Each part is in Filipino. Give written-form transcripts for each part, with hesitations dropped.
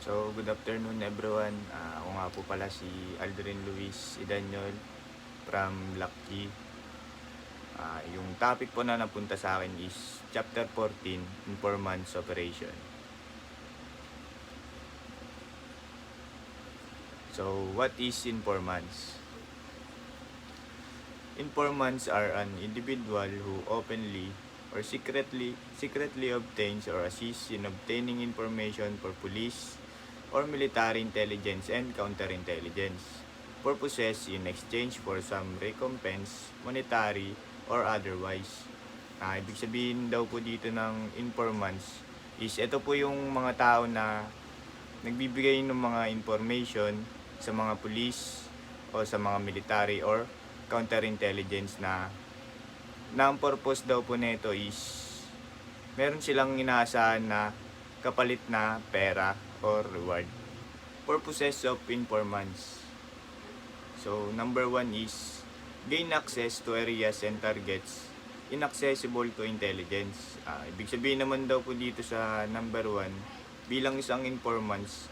So, good afternoon everyone. Ako nga po pala si Aldrin Luis Idanyol from Lucky. Yung topic po na napunta sa akin is Chapter 14, Informants Operation. So, what is informants? Informants are an individual who openly or secretly obtains or assists in obtaining information for police or military intelligence and counterintelligence purposes in exchange for some recompense, monetary or otherwise. Ibig sabihin daw po dito ng informants is ito po yung mga tao na nagbibigay ng mga information sa mga police o sa mga military or counterintelligence na ang purpose daw po nito is meron silang inaasahan na kapalit na pera or reward. Purposes of informants. So, number 1 is gain access to areas and targets inaccessible to intelligence. Ibig sabihin naman daw po dito sa number 1, bilang isang informants,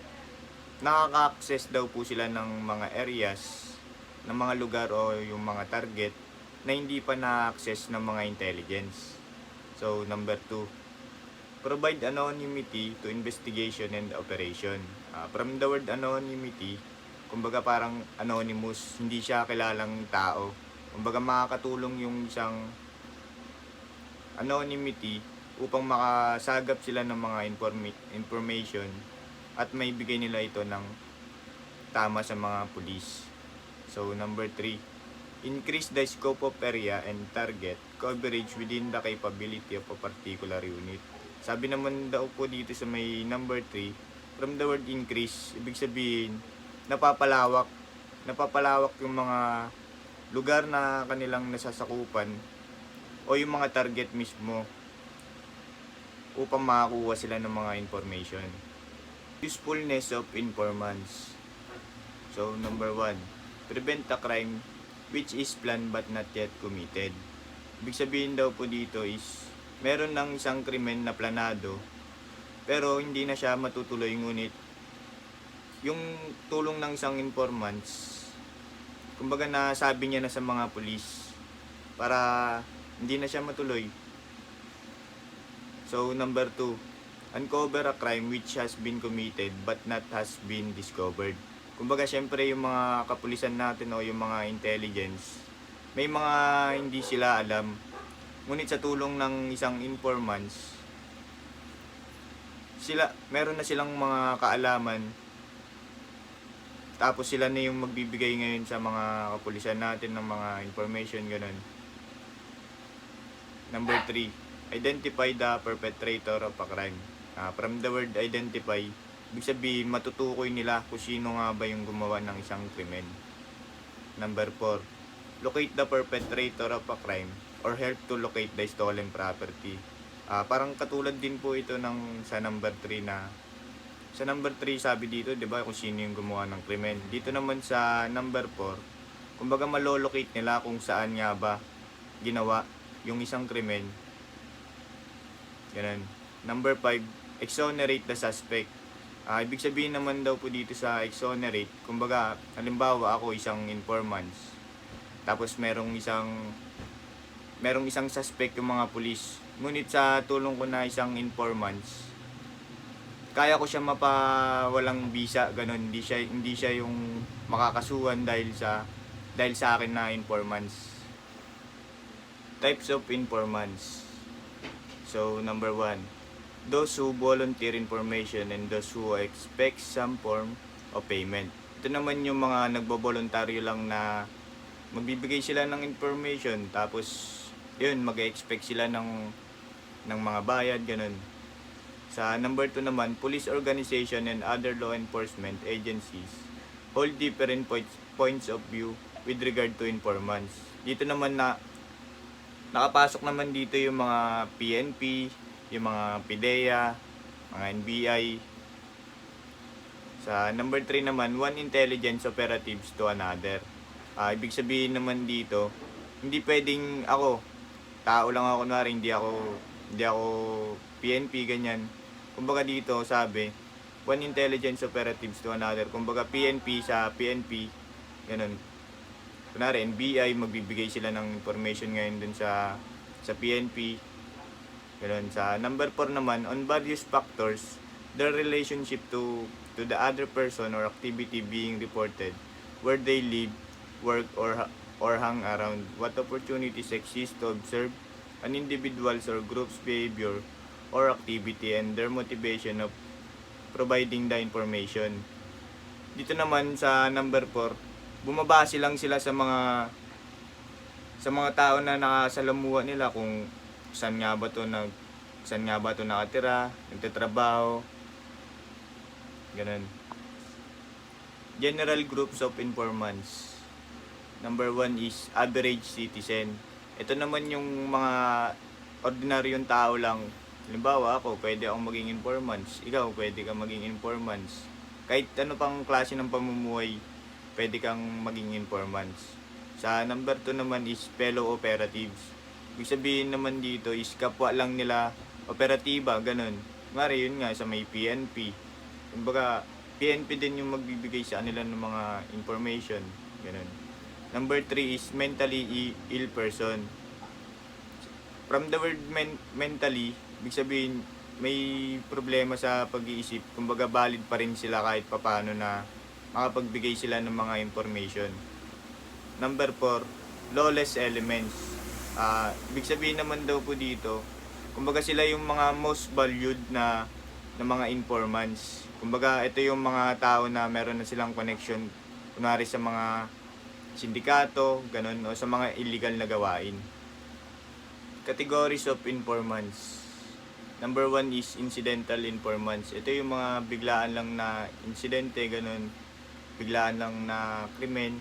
nakaka-access daw po sila ng mga areas, ng mga lugar o yung mga target na hindi pa na-access ng mga intelligence. So, number 2, provide anonymity to investigation and operation. From the word anonymity, kumbaga parang anonymous, hindi siya kilalang tao. Kumbaga makakatulong yung isang anonymity upang makasagap sila ng mga information at may bigay nila ito ng tama sa mga pulis. So, number 3, increase the scope of area and target coverage within the capability of a particular unit. Sabi naman daw po dito sa may number 3, from the word increase, ibig sabihin, napapalawak yung mga lugar na kanilang nasasakupan o yung mga target mismo upang makakuha sila ng mga information. Usefulness of informants. So, number 1, prevent a crime which is planned but not yet committed. Ibig sabihin daw po dito is meron ng isang krimen na planado pero hindi na siya matutuloy, ngunit yung tulong ng isang informants, kumbaga nasabi niya na sa mga pulis para hindi na siya matuloy. So, number 2, uncover a crime which has been committed but not has been discovered. Kumbaga, syempre yung mga kapulisan natin o yung mga intelligence, may mga hindi sila alam. Ngunit sa tulong ng isang informants, meron na silang mga kaalaman. Tapos sila na yung magbibigay ngayon sa mga kapulisan natin ng mga information, ganun. Number 3, identify the perpetrator of a crime. From the word identify, ibig sabihin, matutukoy nila kung sino nga ba yung gumawa ng isang krimen. Number 4, locate the perpetrator of a crime or help to locate the stolen property. Parang katulad din po ito ng sa number 3 na sa number 3 sabi dito, 'di ba, kung sino yung gumawa ng krimen. Dito naman sa number 4, kumbaga malolocate nila kung saan nga ba ginawa yung isang krimen. Ganun. Number 5, exonerate the suspect. Ibig sabihin naman daw po dito sa exonerate, kumbaga, halimbawa ako isang informants, tapos merong isang suspect yung mga pulis, ngunit sa tulong ko na isang informants, kaya ko siya mapawalang bisa, ganun, hindi siya yung makakasuhan dahil sa akin na informants. Types of informants. So, number 1, those who volunteer information and those who expect some form of payment. Ito naman yung mga nagbo-voluntaryo lang na magbibigay sila ng information, tapos yun, mag-expect sila ng mga bayad, ganun. Sa number 2 naman, police organization and other law enforcement agencies hold different points of view with regard to informants. Dito naman nakapasok naman dito yung mga PNP, yung mga PIDEA, mga NBI. Sa number 3 naman, one intelligence operatives to another. Ibig sabihin naman dito, hindi pwedeng tao lang ako, kunwari, hindi ako PNP, ganyan. Kumbaga dito sabi, one intelligence operatives to another. Kumbaga PNP sa PNP, ganun. Kunwari NBI, magbibigay sila ng information ngayon dun sa PNP. Ganun. Sa number 4 naman, on various factors, their relationship to the other person or activity being reported, where they live, work, or hang around, what opportunities exist to observe an individual's or group's behavior or activity, and their motivation of providing the information. Dito naman sa number 4, bumabase lang sila sa mga tao na nakasalamuha nila kung saan nga ba to nakatira, nagtatrabaho, ganun. General groups of informants. Number 1 is average citizen. Ito naman yung mga ordinaryong tao lang. Halimbawa ako, pwede akong maging informants. Ikaw, pwede kang maging informants. Kahit ano pang klase ng pamumuhay, pwede kang maging informants. Sa number 2 naman is fellow operatives. Ibig sabihin naman dito is kapwa lang nila operatiba, ganun. Mari yun nga sa may PNP. Kumbaga, PNP din yung magbibigay sa kanila ng mga information, ganun. Number 3 is mentally ill person. From the word mentally, ibig sabihin may problema sa pag-iisip. Kumbaga valid pa rin sila kahit papaano na makapagbigay sila ng mga information. Number 4, lawless elements. Ibig sabihin naman daw po dito, kumbaga sila yung mga most valued na mga informants. Kumbaga ito yung mga tao na meron na silang connection kunwari sa mga sindikato, ganun, o sa mga illegal na gawain. Categories of informants. Number 1 is incidental informants. Ito yung mga biglaan lang na insidente, ganun, biglaan lang na krimen.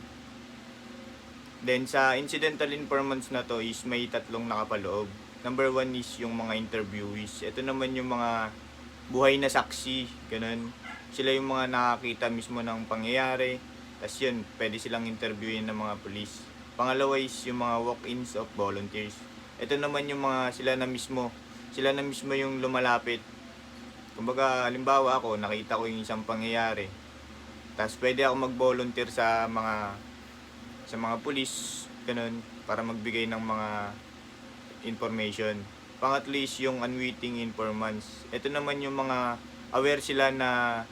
Then sa incidental informants na to is may tatlong nakapaloob. Number 1 is yung mga interviewees. Ito naman yung mga buhay na saksi, ganun. Sila yung mga nakakita mismo ng pangyayari. Tapos yun, pwede silang interviewin ng mga police. Pangalawa is yung mga walk-ins of volunteers. Ito naman yung mga sila na mismo yung lumalapit. Kumbaga, halimbawa ako, nakita ko yung isang pangyayari. Tapos pwede ako mag-volunteer sa mga police, ganun, para magbigay ng mga information. Pangatlo is yung unwitting informants. Ito naman yung mga aware sila na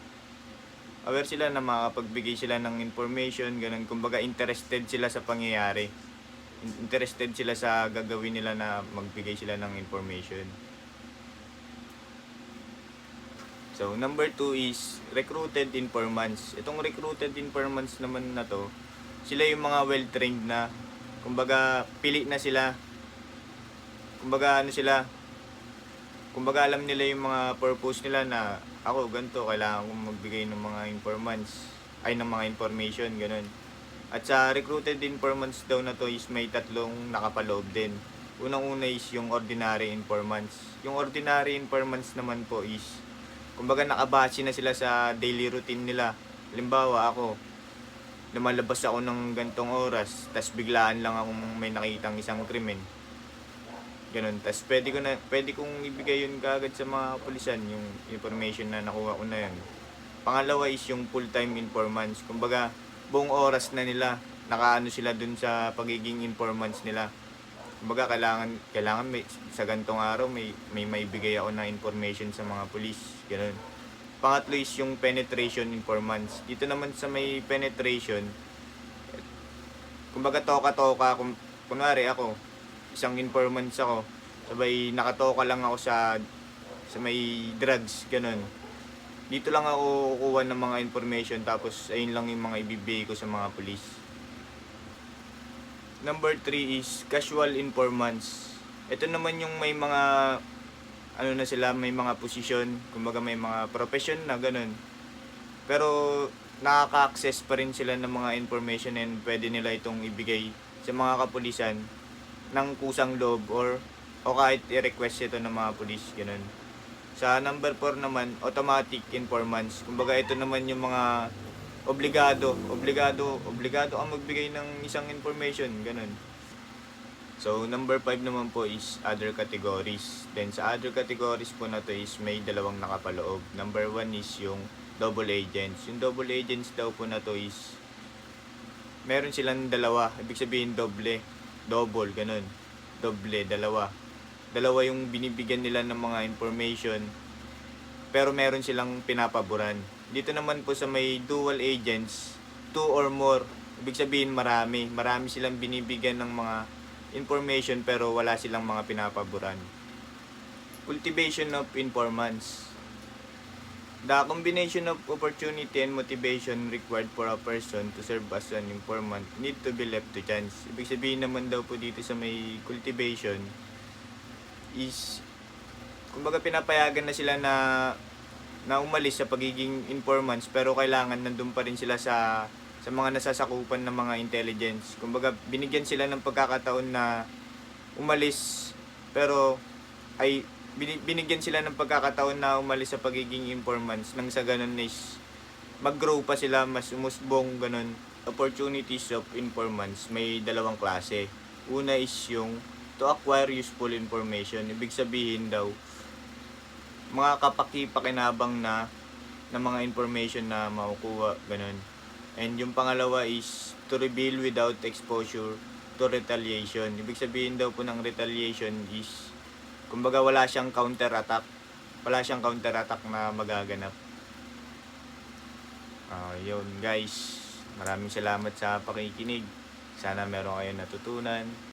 makapagbigay sila ng information, ganun. Kumbaga interested sila sa pangyayari. Interested sila sa gagawin nila na magbigay sila ng information. So, number 2 is recruited informants. Itong recruited informants naman na to, sila yung mga well-trained na, kumbaga pili na sila. Kumbaga alam nila yung mga purpose nila na ako ganito, kailangan kong magbigay ng mga ng mga information, ganun. At sa recruited informants daw na to is may tatlong nakapaloob din. Unang-una is yung ordinary informants. Yung ordinary informants naman po is, kumbaga nakabase na sila sa daily routine nila. Halimbawa ako, lumalabas ako ng gantong oras, tas biglaan lang akong may nakitang isang krimen. Ganun. Tas pwede kong ibigay yun kaagad sa mga pulisan, yung information na nakuha ko na yun. Pangalawa is yung full-time informants. Kumbaga, buong oras na nila, nakaano sila dun sa pagiging informants nila. Kumbaga, kailangan sa gantong araw, may bigay ako na information sa mga pulis. Ganun. Pangatlo is yung penetration informants. Dito naman sa may penetration, kumbaga toka-toka, kunwari ako, isang informants ako, sabay nakatoka lang ako sa may drugs, ganun. Dito lang ako kukuha ng mga information, tapos ayun lang yung mga ibibigay ko sa mga pulis. Number 3 is casual informants. Ito naman yung may mga may mga posisyon, kumbaga may mga profession na ganun. Pero nakaka-access pa rin sila ng mga information and pwede nila itong ibigay sa mga kapulisan ng kusang loob or kahit i-request ito ng mga pulis, ganun. Sa number 4 naman, automatic informants. Kumbaga ito naman yung mga obligado ang magbigay ng isang information, ganun. So number 5 naman po is other categories. Then sa other categories po na to is may dalawang nakapaloob. Number 1 is yung double agents. Yung double agents daw po na to is meron silang dalawa, ibig sabihin double, ganun. Doble, dalawa. Dalawa yung binibigyan nila ng mga information, pero meron silang pinapaboran. Dito naman po sa may dual agents, 2 or more, ibig sabihin marami silang binibigyan ng mga information pero wala silang mga pinapaboran. Cultivation of informants. The combination of opportunity and motivation required for a person to serve as an informant need to be left to chance. Ibig sabihin naman daw po dito sa may cultivation is, kumbaga pinapayagan na sila na umalis sa pagiging informants, pero kailangan nandun pa rin sila sa mga nasasakupan ng mga intelligence. Kumbaga binigyan sila ng pagkakataon na umalis, pero binigyan sila ng pagkakataon na umalis sa pagiging informants, nang sa ganun is mag-grow pa sila, mas umusbong, ganun. Opportunities of informants may dalawang klase. Una is yung to acquire useful information. Ibig sabihin daw, mga kapaki-pakinabang na mga information na makukuha, ganun. And yung pangalawa is to reveal without exposure to retaliation. Ibig sabihin daw po ng retaliation is, kumbaga wala siyang counter-attack na magaganap. Yun guys, maraming salamat sa pakikinig. Sana meron kayong natutunan.